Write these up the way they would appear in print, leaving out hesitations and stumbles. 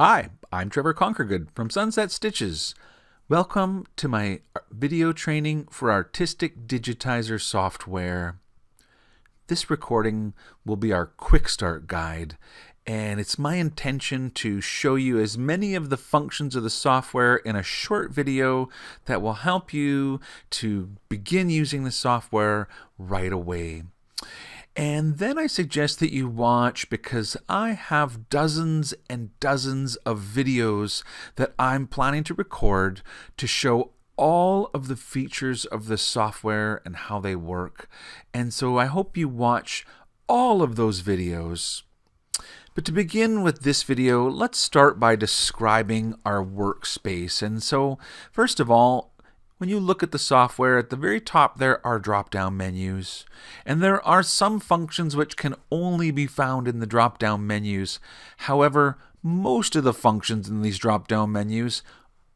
Hi, I'm Trevor Conquergood from Sunset Stitches. Welcome to my video training for Artistic Digitizer software. This recording will be our quick start guide, and it's my intention to show you as many of the functions of the software in a short video that will help you to begin using the software right away. And then I suggest that you watch, because I have dozens and dozens of videos that I'm planning to record to show all of the features of the software and how they work. And so I hope you watch all of those videos. But to begin with this video, let's start by describing our workspace. And so first of all, when you look at the software, at the very top there are drop-down menus. And there are some functions which can only be found in the drop-down menus. However, most of the functions in these drop-down menus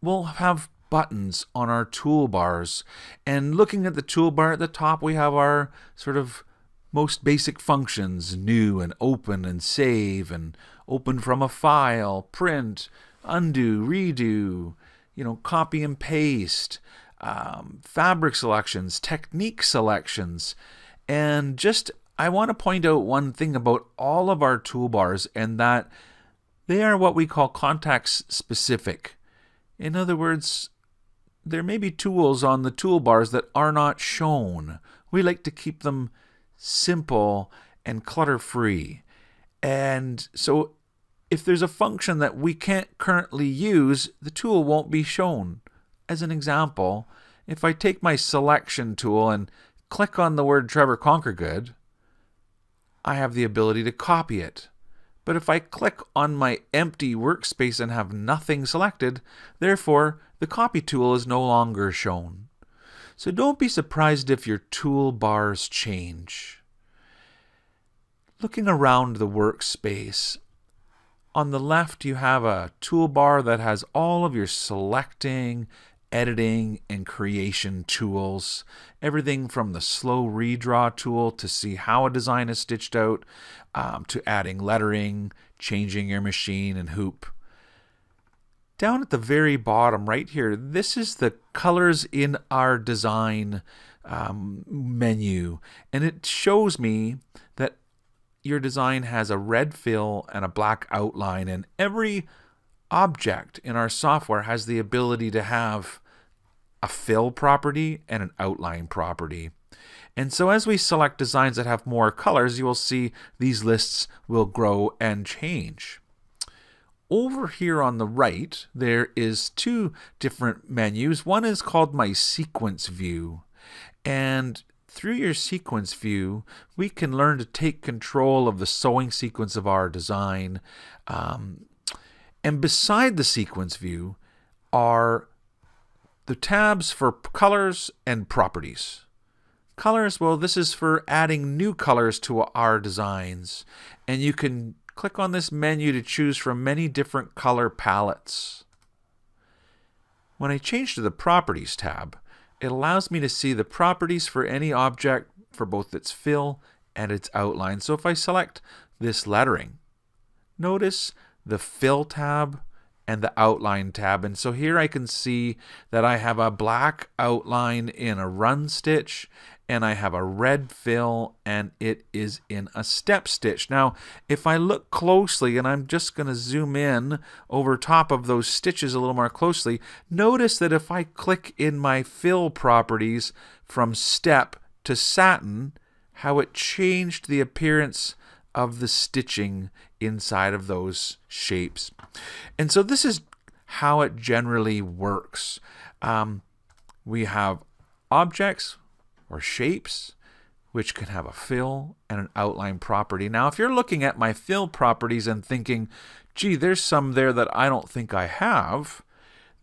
will have buttons on our toolbars. And looking at the toolbar at the top, we have our sort of most basic functions: new and open and save and open from a file, print, undo, redo, copy and paste. Fabric selections, technique selections, and I want to point out one thing about all of our toolbars, and that they are what we call context specific. In other words, there may be tools on the toolbars that are not shown. We like to keep them simple and clutter-free. And so if there's a function that we can't currently use, the tool won't be shown. As an example, if I take my selection tool and click on the word Trevor Conquergood, I have the ability to copy it. But if I click on my empty workspace and have nothing selected, therefore the copy tool is no longer shown. So don't be surprised if your toolbars change. Looking around the workspace, on the left you have a toolbar that has all of your selecting, editing, and creation tools. Everything from the slow redraw tool to see how a design is stitched out, to adding lettering, changing your machine and hoop. Down at the very bottom right here, this is the colors in our design menu, and it shows me that your design has a red fill and a black outline, and every object in our software has the ability to have a fill property and an outline property. And so as we select designs that have more colors, you will see these lists will grow and change. Over here on the right, there is two different menus. One is called my sequence view. And through your sequence view, we can learn to take control of the sewing sequence of our design. And beside the sequence view are the tabs for colors and properties. Colors, well, this is for adding new colors to our designs. And you can click on this menu to choose from many different color palettes. When I change to the Properties tab, it allows me to see the properties for any object for both its fill and its outline. So if I select this lettering, notice the Fill tab and the Outline tab. And so here I can see that I have a black outline in a run stitch, and I have a red fill, and it is in a step stitch. Now, if I look closely, and I'm just going to zoom in over top of those stitches a little more closely, notice that if I click in my fill properties from step to satin, how it changed the appearance of the stitching inside of those shapes. And so this is how it generally works. We have objects or shapes which can have a fill and an outline property. Now, if you're looking at my fill properties and thinking, gee, there's some there that I don't think I have,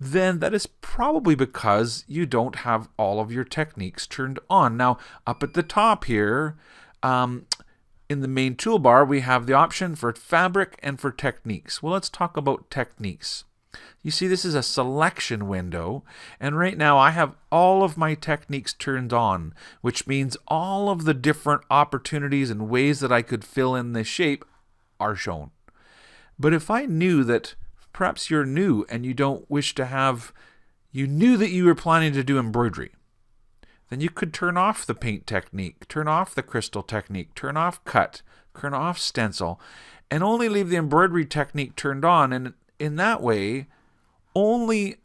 then that is probably because you don't have all of your techniques turned on. Now, up at the top here, in the main toolbar, we have the option for fabric and for techniques. Well, let's talk about techniques. You see, this is a selection window, and right now I have all of my techniques turned on, which means all of the different opportunities and ways that I could fill in this shape are shown. But if I knew that Perhaps you're new and you don't wish to have, you knew that you were planning to do embroidery. Then you could turn off the paint technique, turn off the crystal technique, turn off cut, turn off stencil, and only leave the embroidery technique turned on. And in that way, only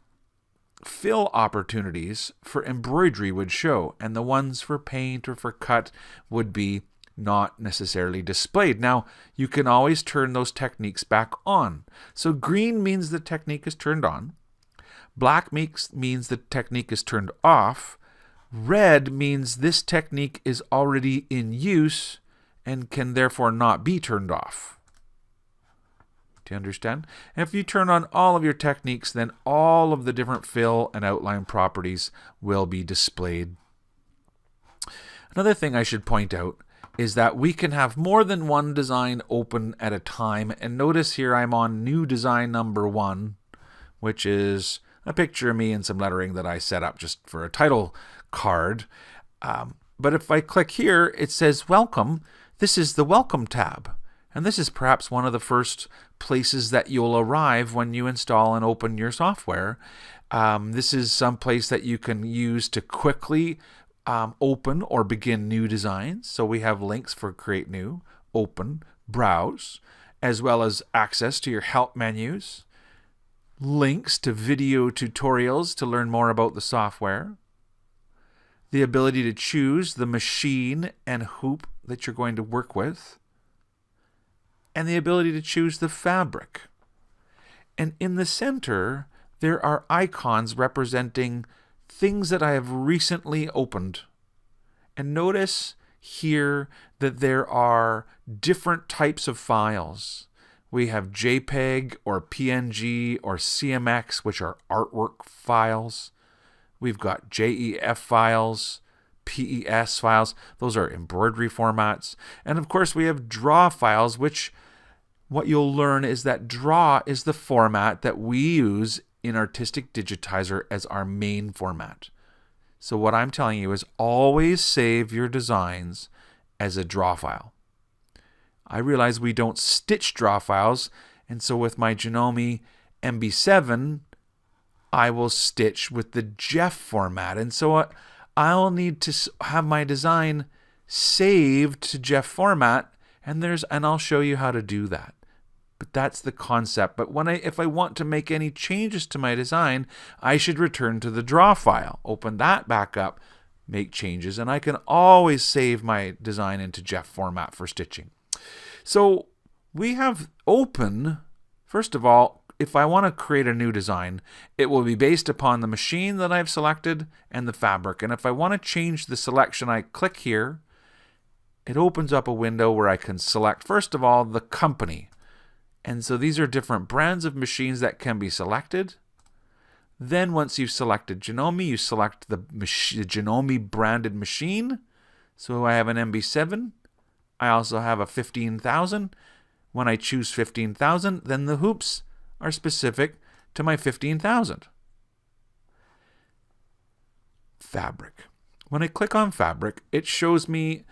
fill opportunities for embroidery would show, and the ones for paint or for cut would be not necessarily displayed. Now, you can always turn those techniques back on. So green means the technique is turned on. Black means the technique is turned off. Red means this technique is already in use and can therefore not be turned off. Do you understand? And if you turn on all of your techniques, then all of the different fill and outline properties will be displayed. Another thing I should point out is that we can have more than one design open at a time. And notice here I'm on new design number 1, which is a picture of me and some lettering that I set up just for a title card. But if I click here, it says welcome. This is the welcome tab. And this is perhaps one of the first places that you'll arrive when you install and open your software. This is some place that you can use to quickly open or begin new designs. So we have links for create new, open, browse, as well as access to your help menus, links to video tutorials to learn more about the software, the ability to choose the machine and hoop that you're going to work with, and the ability to choose the fabric. And in the center, there are icons representing things that I have recently opened. And notice here that there are different types of files. We have JPEG or PNG or CMX, which are artwork files. We've got JEF files, PES files. Those are embroidery formats. And of course, we have draw files, which what you'll learn is that draw is the format that we use in Artistic Digitizer as our main format. So what I'm telling you is always save your designs as a draw file. I realize we don't stitch draw files, and so with my Janome MB7, I will stitch with the JEF format. And so I'll need to have my design saved to JEF format, and I'll show you how to do that. But that's the concept. But if I want to make any changes to my design, I should return to the draw file, open that back up, make changes, and I can always save my design into JEF format for stitching. So we have open, first of all, if I want to create a new design, it will be based upon the machine that I've selected and the fabric. And if I want to change the selection, I click here. It opens up a window where I can select, first of all, the company. And so these are different brands of machines that can be selected. Then once you've selected Janome, you select the Janome branded machine. So I have an MB7. I also have a 15,000. When I choose 15,000, then the hoops are specific to my 15,000. Fabric. When I click on fabric, it shows me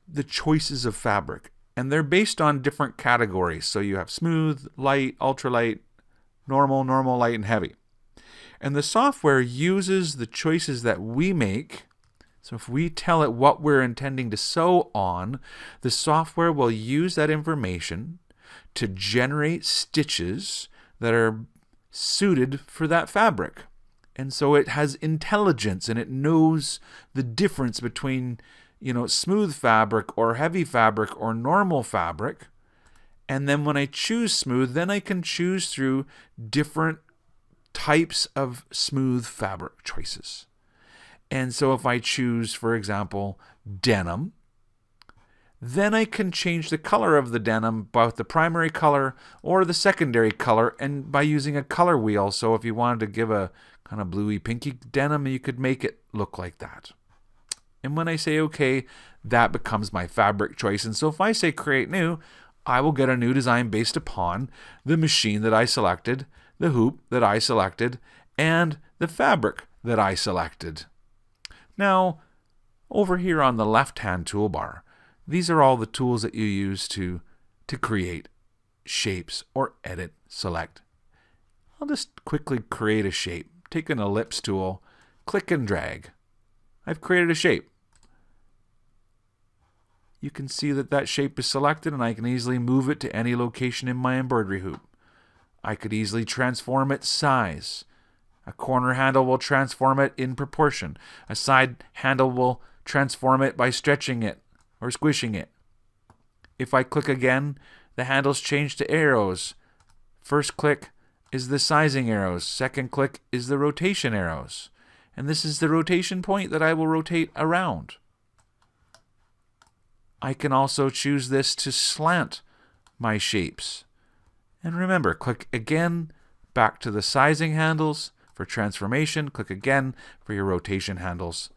the choices of fabric. And they're based on different categories. So you have smooth, light, ultralight, normal, light, and heavy. And the software uses the choices that we make. So if we tell it what we're intending to sew on, the software will use that information to generate stitches that are suited for that fabric. And so it has intelligence and it knows the difference between smooth fabric or heavy fabric or normal fabric. And then when I choose smooth, then I can choose through different types of smooth fabric choices. And so if I choose, for example, denim, then I can change the color of the denim, both the primary color or the secondary color, and by using a color wheel. So if you wanted to give a kind of bluey pinky denim, you could make it look like that. And when I say OK, that becomes my fabric choice. And so if I say create new, I will get a new design based upon the machine that I selected, the hoop that I selected, and the fabric that I selected. Now, over here on the left-hand toolbar, these are all the tools that you use to create shapes or edit, select, I'll just quickly create a shape. Take an ellipse tool, click and drag. I've created a shape. You can see that that shape is selected, and I can easily move it to any location in my embroidery hoop. I could easily transform its size. A corner handle will transform it in proportion. A side handle will transform it by stretching it or squishing it. If I click again, the handles change to arrows. First click is the sizing arrows. Second click is the rotation arrows. And this is the rotation point that I will rotate around. I can also choose this to slant my shapes. And remember, click again back to the sizing handles for transformation. Click again for your rotation handles.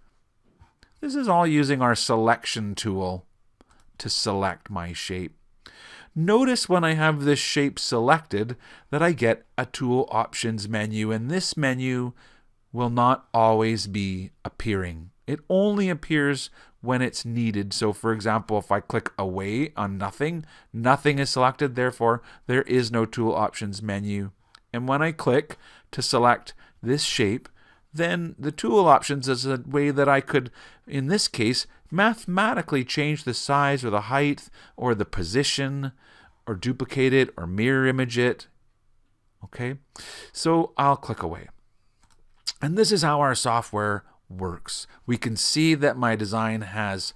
This is all using our selection tool to select my shape. Notice when I have this shape selected that I get a tool options menu, and this menu will not always be appearing. It only appears when it's needed. So for example, if I click away on nothing, nothing is selected, therefore there is no tool options menu. And when I click to select this shape, then the tool options is a way that I could, in this case, mathematically change the size or the height or the position or duplicate it or mirror image it. Okay, so I'll click away. And this is how our software works. We can see that my design has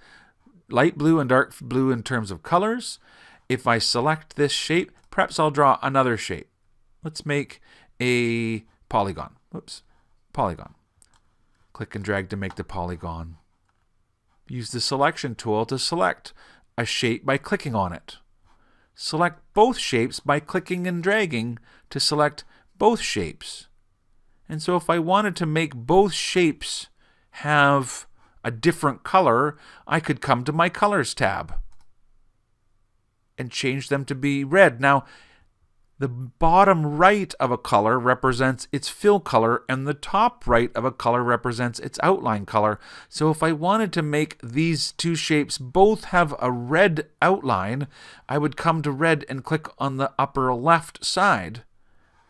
light blue and dark blue in terms of colors. If I select this shape, perhaps I'll draw another shape. Let's make a polygon. Oops, polygon. Click and drag to make the polygon. Use the selection tool to select a shape by clicking on it. Select both shapes by clicking and dragging to select both shapes. And so if I wanted to make both shapes have a different color, I could come to my Colors tab and change them to be red. Now, the bottom right of a color represents its fill color, and the top right of a color represents its outline color. So if I wanted to make these two shapes both have a red outline, I would come to red and click on the upper left side.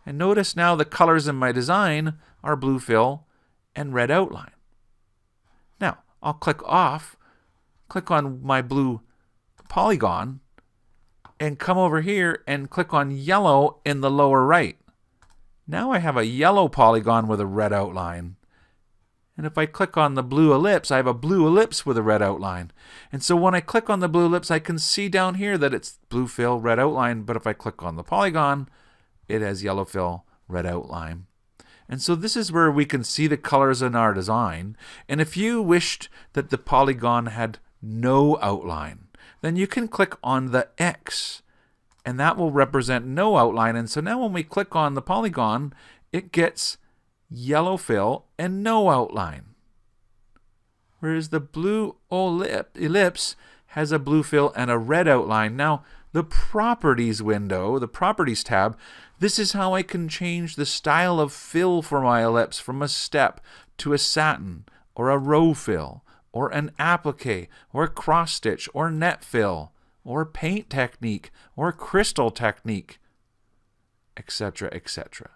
And notice now the colors in my design are blue fill and red outline. Now, I'll click off, click on my blue polygon, and come over here and click on yellow in the lower right. Now I have a yellow polygon with a red outline. And if I click on the blue ellipse, I have a blue ellipse with a red outline. And so when I click on the blue ellipse, I can see down here that it's blue fill, red outline. But if I click on the polygon, it has yellow fill, red outline. And so this is where we can see the colors in our design. And if you wished that the polygon had no outline, then you can click on the X, and that will represent no outline. And so now when we click on the polygon, it gets yellow fill and no outline. Whereas the blue ellipse has a blue fill and a red outline. Now, the Properties window, the Properties tab, this is how I can change the style of fill for my ellipse from a step to a satin or a row fill, or an applique, or cross stitch, or net fill, or paint technique, or crystal technique, etc., etc.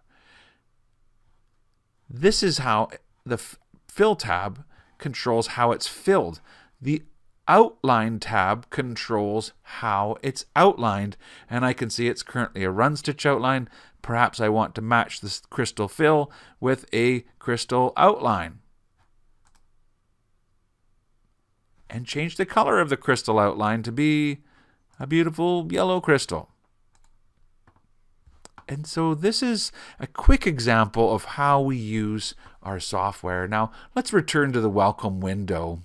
This is how the Fill tab controls how it's filled. The Outline tab controls how it's outlined, and I can see it's currently a run stitch outline. Perhaps I want to match this crystal fill with a crystal outline, and change the color of the crystal outline to be a beautiful yellow crystal. And so this is a quick example of how we use our software. Now let's return to the welcome window.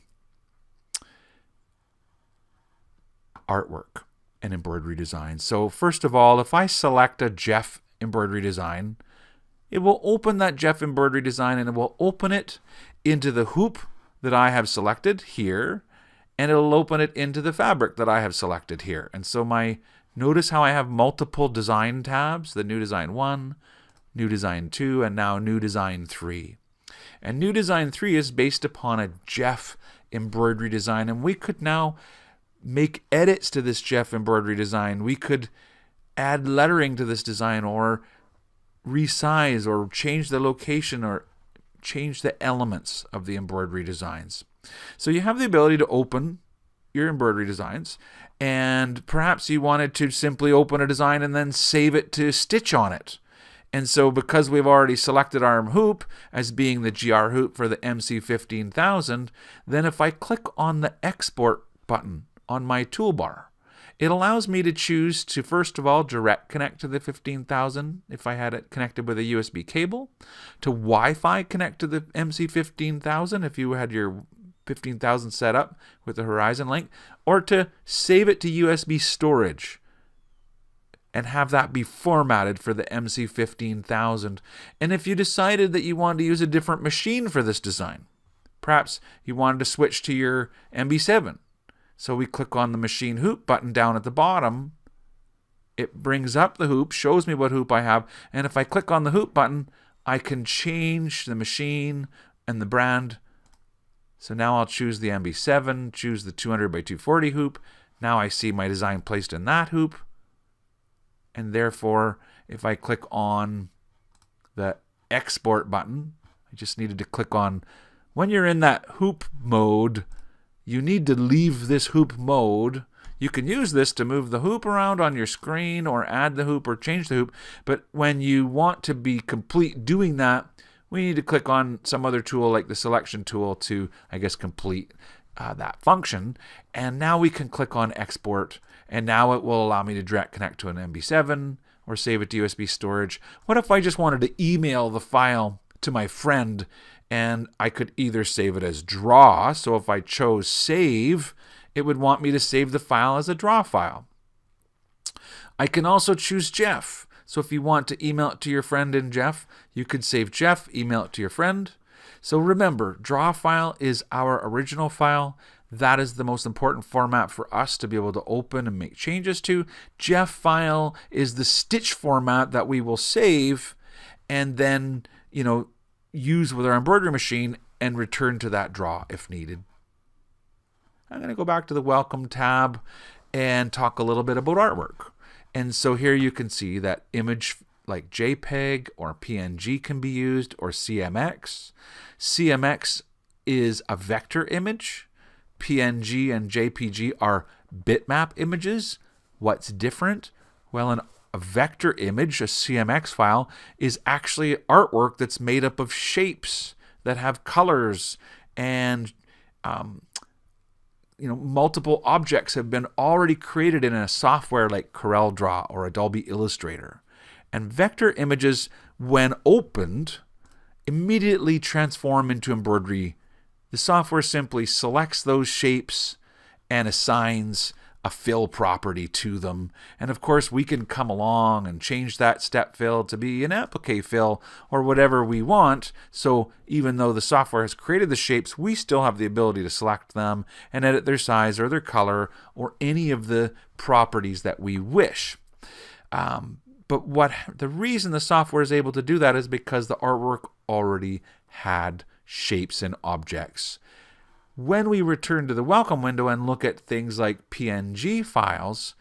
Artwork and embroidery design. So first of all, if I select a Jeff embroidery design, it will open that Jeff embroidery design, and it will open it into the hoop that I have selected here, and it'll open it into the fabric that I have selected here. And so notice how I have multiple design tabs, the new design 1, new design 2, and now new design 3. And new design 3 is based upon a Jeff embroidery design, and we could now make edits to this Jeff embroidery design. We could add lettering to this design, or resize or change the location or change the elements of the embroidery designs. So you have the ability to open your embroidery designs, and perhaps you wanted to simply open a design and then save it to stitch on it. And so because we've already selected our hoop as being the GR hoop for the MC15000, then if I click on the export button on my toolbar, it allows me to choose to, first of all, direct connect to the 15,000 if I had it connected with a USB cable, to Wi-Fi connect to the MC15000 if you had your 15,000 set up with the Horizon link, or to save it to USB storage and have that be formatted for the MC15000. And if you decided that you wanted to use a different machine for this design, perhaps you wanted to switch to your MB7, so we click on the machine hoop button down at the bottom. It brings up the hoop, shows me what hoop I have, and if I click on the hoop button, I can change the machine and the brand. So now I'll choose the MB7, choose the 200 by 240 hoop. Now I see my design placed in that hoop. And therefore, if I click on the export button, I just needed to click on, when you're in that hoop mode, you need to leave this hoop mode. You can use this to move the hoop around on your screen or add the hoop or change the hoop. But when you want to be complete doing that, we need to click on some other tool like the selection tool to, I guess, complete that function. And now we can click on export. And now it will allow me to direct connect to an MB7 or save it to USB storage. What if I just wanted to email the file to my friend, and I could either save it as draw, so if I chose save, it would want me to save the file as a draw file. I can also choose Jeff. So if you want to email it to your friend in Jeff, you could save Jeff, email it to your friend. So remember, draw file is our original file. That is the most important format for us to be able to open and make changes to. Jeff file is the stitch format that we will save and then, use with our embroidery machine and return to that draw if needed. I'm going to go back to the Welcome tab and talk a little bit about artwork. And so here you can see that image like JPEG or PNG can be used, or CMX. CMX is a vector image. PNG and JPG are bitmap images. What's different? Well, a vector image, a CMX file, is actually artwork that's made up of shapes that have colors, and multiple objects have been already created in a software like CorelDRAW or Adobe Illustrator. And vector images, when opened, immediately transform into embroidery. The software simply selects those shapes and assigns a fill property to them. And of course, we can come along and change that step fill to be an applique fill or whatever we want. So even though the software has created the shapes, we still have the ability to select them and edit their size or their color or any of the properties that we wish. But the reason the software is able to do that is because the artwork already had shapes and objects. When we return to the welcome window and look at things like PNG files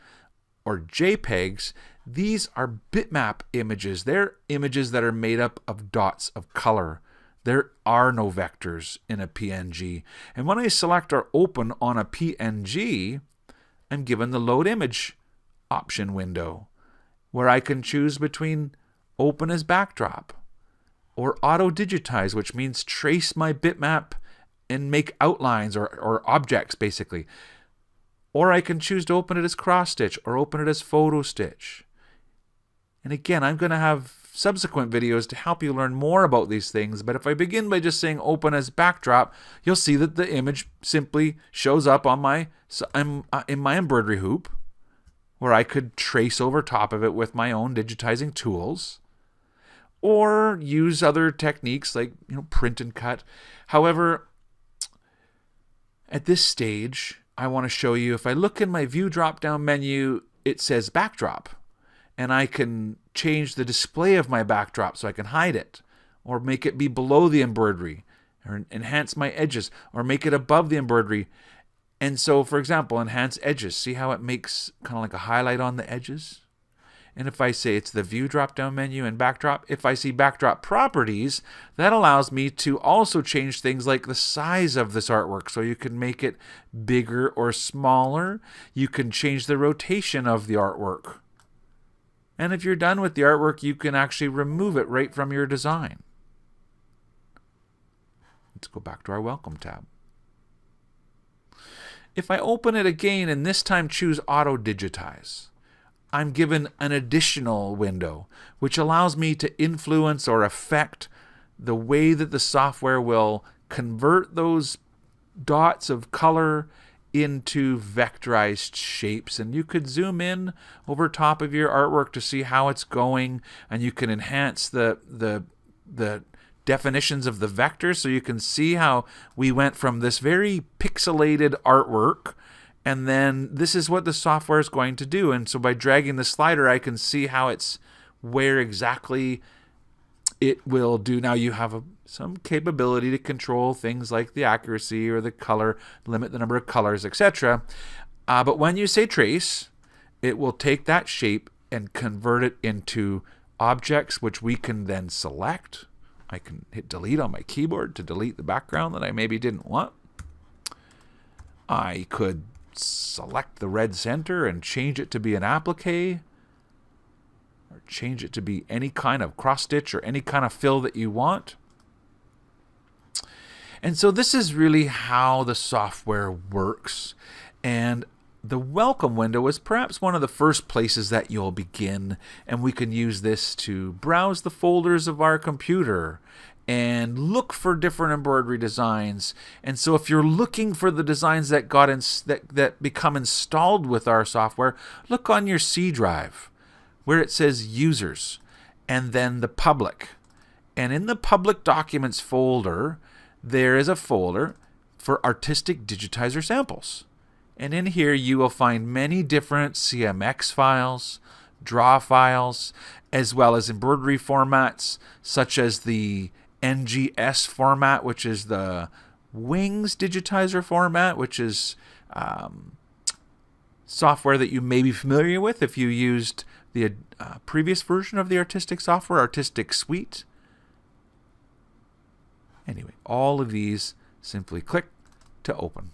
or JPEGs, these are bitmap images. They're images that are made up of dots of color. There are no vectors in a PNG. And when I select or open on a PNG, I'm given the load image option window, where I can choose between open as backdrop or auto digitize, which means trace my bitmap and make outlines or objects basically. Or I can choose to open it as cross stitch or open it as photo stitch. And again, I'm going to have subsequent videos to help you learn more about these things. But if I begin by just saying open as backdrop, you'll see that the image simply shows up on in my embroidery hoop, where I could trace over top of it with my own digitizing tools, or use other techniques like print and cut. However, at this stage, I want to show you, if I look in my view drop-down menu, it says backdrop. And I can change the display of my backdrop so I can hide it, or make it be below the embroidery, or enhance my edges, or make it above the embroidery. And so, for example, enhance edges. See how it makes kind of like a highlight on the edges? And if I say it's the View drop-down menu and Backdrop, if I see Backdrop Properties, that allows me to also change things like the size of this artwork. So you can make it bigger or smaller. You can change the rotation of the artwork. And if you're done with the artwork, you can actually remove it right from your design. Let's go back to our Welcome tab. If I open it again and this time choose Auto Digitize, I'm given an additional window which allows me to influence or affect the way that the software will convert those dots of color into vectorized shapes. And you could zoom in over top of your artwork to see how it's going, and you can enhance the definitions of the vectors, so you can see how we went from this very pixelated artwork, and then this is what the software is going to do. And so by dragging the slider, I can see how it's where exactly it will do. Now you have some capability to control things like the accuracy or the color, limit the number of colors, etc. But when you say trace, it will take that shape and convert it into objects, which we can then select. I can hit delete on my keyboard to delete the background that I maybe didn't want. I could select the red center and change it to be an applique, or change it to be any kind of cross stitch or any kind of fill that you want. And so this is really how the software works. And the welcome window is perhaps one of the first places that you'll begin, and we can use this to browse the folders of our computer and look for different embroidery designs. And so if you're looking for the designs that that become installed with our software, look on your C drive where it says Users and then the Public. And in the Public Documents folder, there is a folder for Artistic Digitizer samples. And in here you will find many different CMX files, draw files, as well as embroidery formats such as the NGS format, which is the Wings digitizer format, which is software that you may be familiar with if you used the previous version of the Artistic software, Artistic Suite. Anyway, all of these, simply click to open.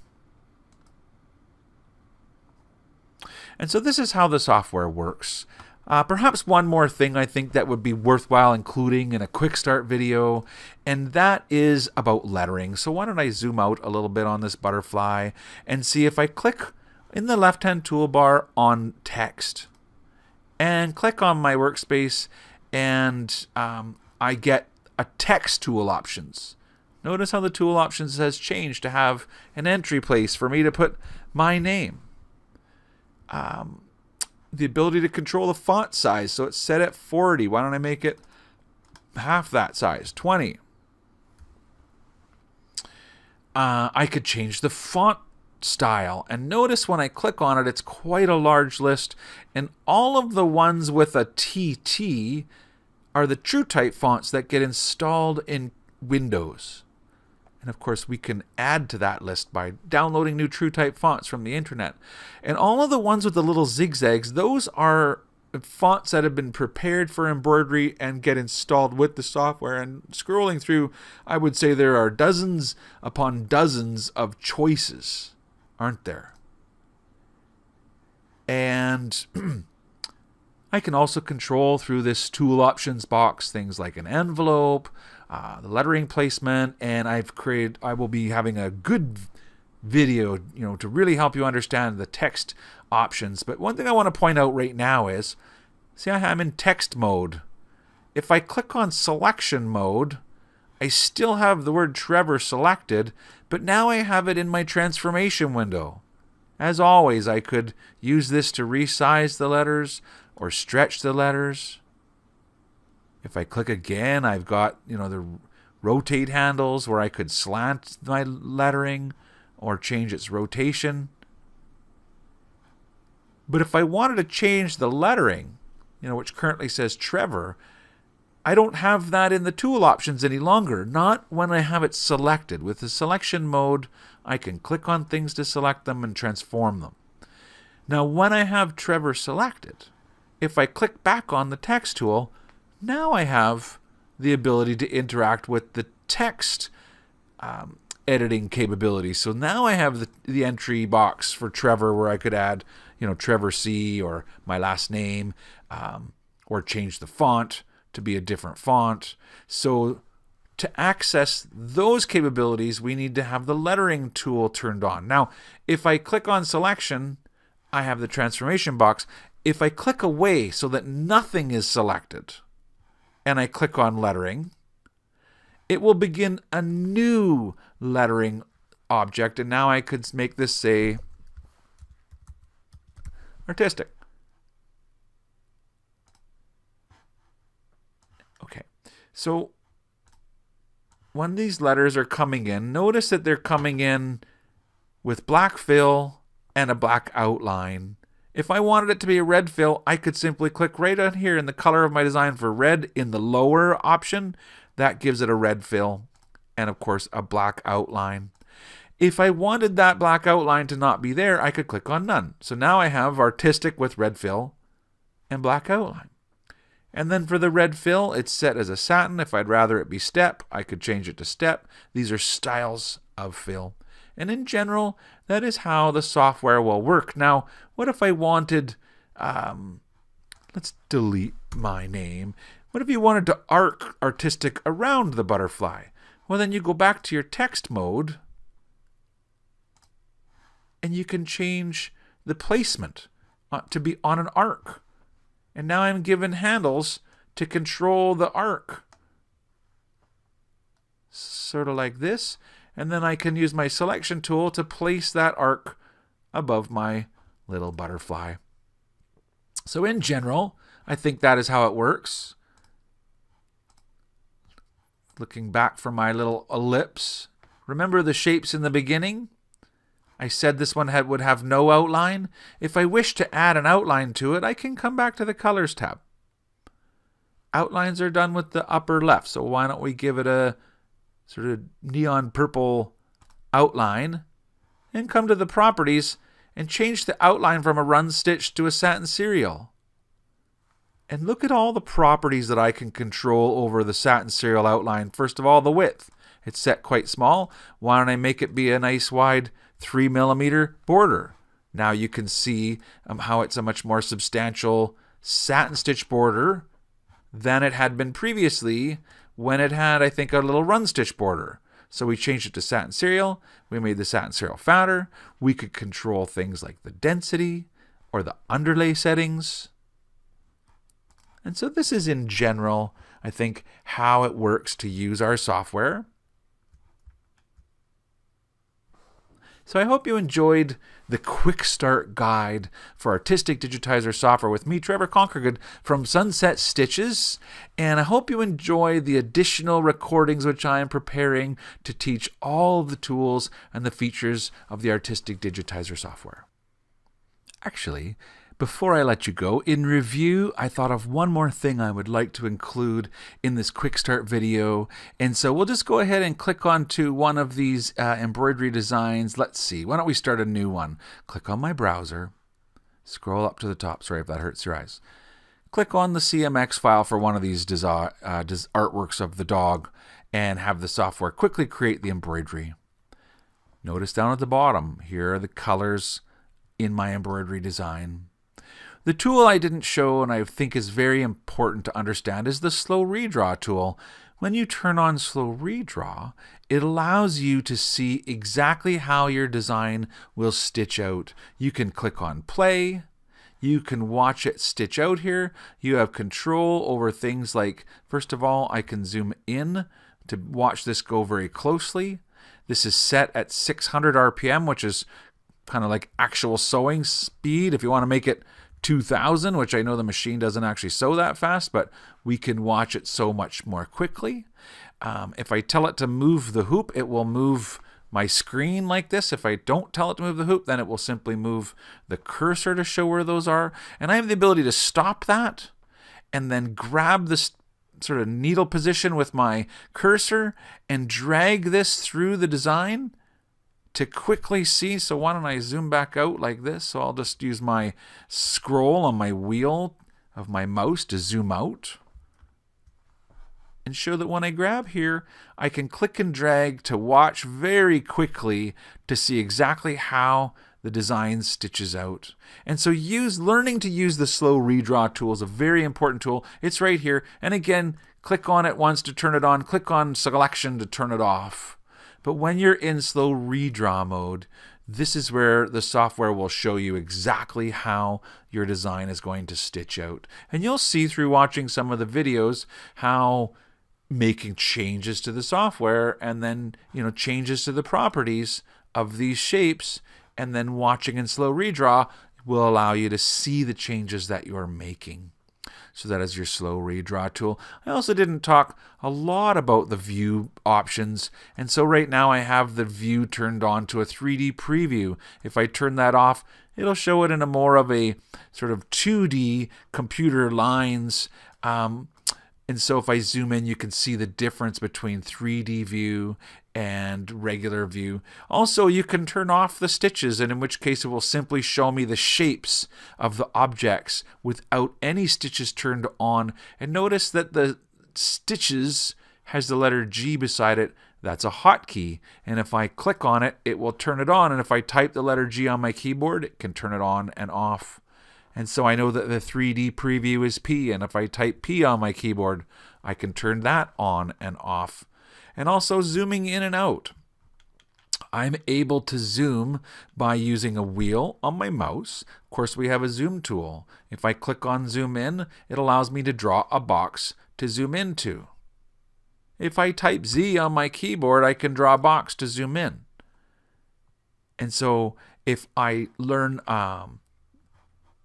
And so this is how the software works. Perhaps one more thing I think that would be worthwhile including in a quick start video, and that is about lettering. So why don't I zoom out a little bit on this butterfly and see if I click in the left-hand toolbar on text and click on my workspace, and I get a text tool options. Notice how the tool options has changed to have an entry place for me to put my name. The ability to control the font size, so it's set at 40. Why don't I make it half that size, 20? I could change the font style, and notice when I click on it, it's quite a large list, and all of the ones with a TT are the TrueType fonts that get installed in Windows. And of course, we can add to that list by downloading new TrueType fonts from the internet. And all of the ones with the little zigzags, those are fonts that have been prepared for embroidery and get installed with the software. And scrolling through, I would say there are dozens upon dozens of choices, aren't there? And I can also control through this tool options box things like an envelope, the lettering placement, and I will be having a good video, to really help you understand the text options. But one thing I want to point out right now is, see, I'm in text mode. If I click on selection mode, I still have the word Trevor selected, but now I have it in my transformation window. As always, I could use this to resize the letters or stretch the letters. If I click again, I've got, the rotate handles where I could slant my lettering or change its rotation. But if I wanted to change the lettering, which currently says Trevor, I don't have that in the tool options any longer, not when I have it selected. With the selection mode, I can click on things to select them and transform them. Now, when I have Trevor selected, if I click back on the text tool, now I have the ability to interact with the text editing capabilities. So now I have the entry box for Trevor where I could add, Trevor C or my last name, or change the font to be a different font. So to access those capabilities, we need to have the lettering tool turned on. Now, if I click on selection, I have the transformation box. If I click away so that nothing is selected, and I click on lettering, it will begin a new lettering object. And now I could make this say artistic. Okay, so when these letters are coming in, notice that they're coming in with black fill and a black outline. If I wanted it to be a red fill, I could simply click right on here in the color of my design for red in the lower option. That gives it a red fill and, of course, a black outline. If I wanted that black outline to not be there, I could click on none. So now I have artistic with red fill and black outline. And then for the red fill, it's set as a satin. If I'd rather it be step, I could change it to step. These are styles of fill. And in general, that is how the software will work. Now, what if I wanted, let's delete my name. What if you wanted to arc artistic around the butterfly? Well, then you go back to your text mode and you can change the placement to be on an arc. And now I'm given handles to control the arc. Sort of like this. And then I can use my selection tool to place that arc above my little butterfly. So in general, I think that is how it works. Looking back from my little ellipse. Remember the shapes in the beginning? I said this one would have no outline. If I wish to add an outline to it, I can come back to the Colors tab. Outlines are done with the upper left, so why don't we give it a sort of neon purple outline and come to the properties and change the outline from a run stitch to a satin serial. And look at all the properties that I can control over the satin serial outline. First of all, the width. It's set quite small. Why don't I make it be a nice wide 3mm border? Now you can see how it's a much more substantial satin stitch border than it had been previously when it had, I think, a little run stitch border. So we changed it to satin serial. We made the satin serial fatter. We could control things like the density or the underlay settings. And so this is in general, I think, how it works to use our software. So I hope you enjoyed the quick start guide for Artistic Digitizer software with me, Trevor Conkergood from Sunset Stitches. And I hope you enjoy the additional recordings which I am preparing to teach all of the tools and the features of the Artistic Digitizer software. Actually, before I let you go, in review, I thought of one more thing I would like to include in this quick start video. And so we'll just go ahead and click onto one of these embroidery designs. Let's see. Why don't we start a new one? Click on my browser. Scroll up to the top. Sorry if that hurts your eyes. Click on the CMX file for one of these artworks of the dog and have the software quickly create the embroidery. Notice down at the bottom, here are the colors in my embroidery design. The tool I didn't show and I think is very important to understand is the Slow Redraw tool. When you turn on Slow Redraw, it allows you to see exactly how your design will stitch out. You can click on play. You can watch it stitch out here. You have control over things like, first of all, I can zoom in to watch this go very closely. This is set at 600 RPM, which is kind of like actual sewing speed. If you want to make it 2000, which I know the machine doesn't actually sew that fast, but we can watch it sew much more quickly. If I tell it to move the hoop, it will move my screen like this. If I don't tell it to move the hoop, then it will simply move the cursor to show where those are. And I have the ability to stop that and then grab this sort of needle position with my cursor and drag this through the design to quickly see. So why don't I zoom back out like this? So I'll just use my scroll on my wheel of my mouse to zoom out and show that when I grab here, I can click and drag to watch very quickly to see exactly how the design stitches out. And so learning to use the slow redraw tool is a very important tool. It's right here. And again, click on it once to turn it on, click on selection to turn it off. But when you're in slow redraw mode, this is where the software will show you exactly how your design is going to stitch out. And you'll see through watching some of the videos how making changes to the software and then, changes to the properties of these shapes and then watching in slow redraw will allow you to see the changes that you're making. So that is your slow redraw tool. I also didn't talk a lot about the view options. And so right now I have the view turned on to a 3D preview. If I turn that off, it'll show it in a more of a sort of 2D computer lines. And so if I zoom in, you can see the difference between 3D view and regular view. Also, you can turn off the stitches, and in which case it will simply show me the shapes of the objects without any stitches turned on. And notice that the stitches has the letter G beside it. That's a hotkey. And if I click on it, it will turn it on. And if I type the letter G on my keyboard, it can turn it on and off. And so I know that the 3D preview is P, and if I type P on my keyboard, I can turn that on and off. And also zooming in and out. I'm able to zoom by using a wheel on my mouse. Of course, we have a zoom tool. If I click on zoom in, it allows me to draw a box to zoom into. If I type Z on my keyboard, I can draw a box to zoom in. And so if I learn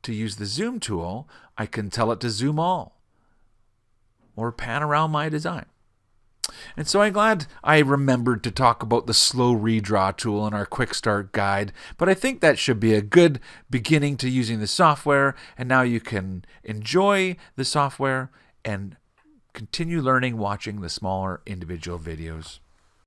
to use the zoom tool, I can tell it to zoom all or pan around my design. And so I'm glad I remembered to talk about the slow redraw tool in our quick start guide, but I think that should be a good beginning to using the software, and now you can enjoy the software and continue learning watching the smaller individual videos.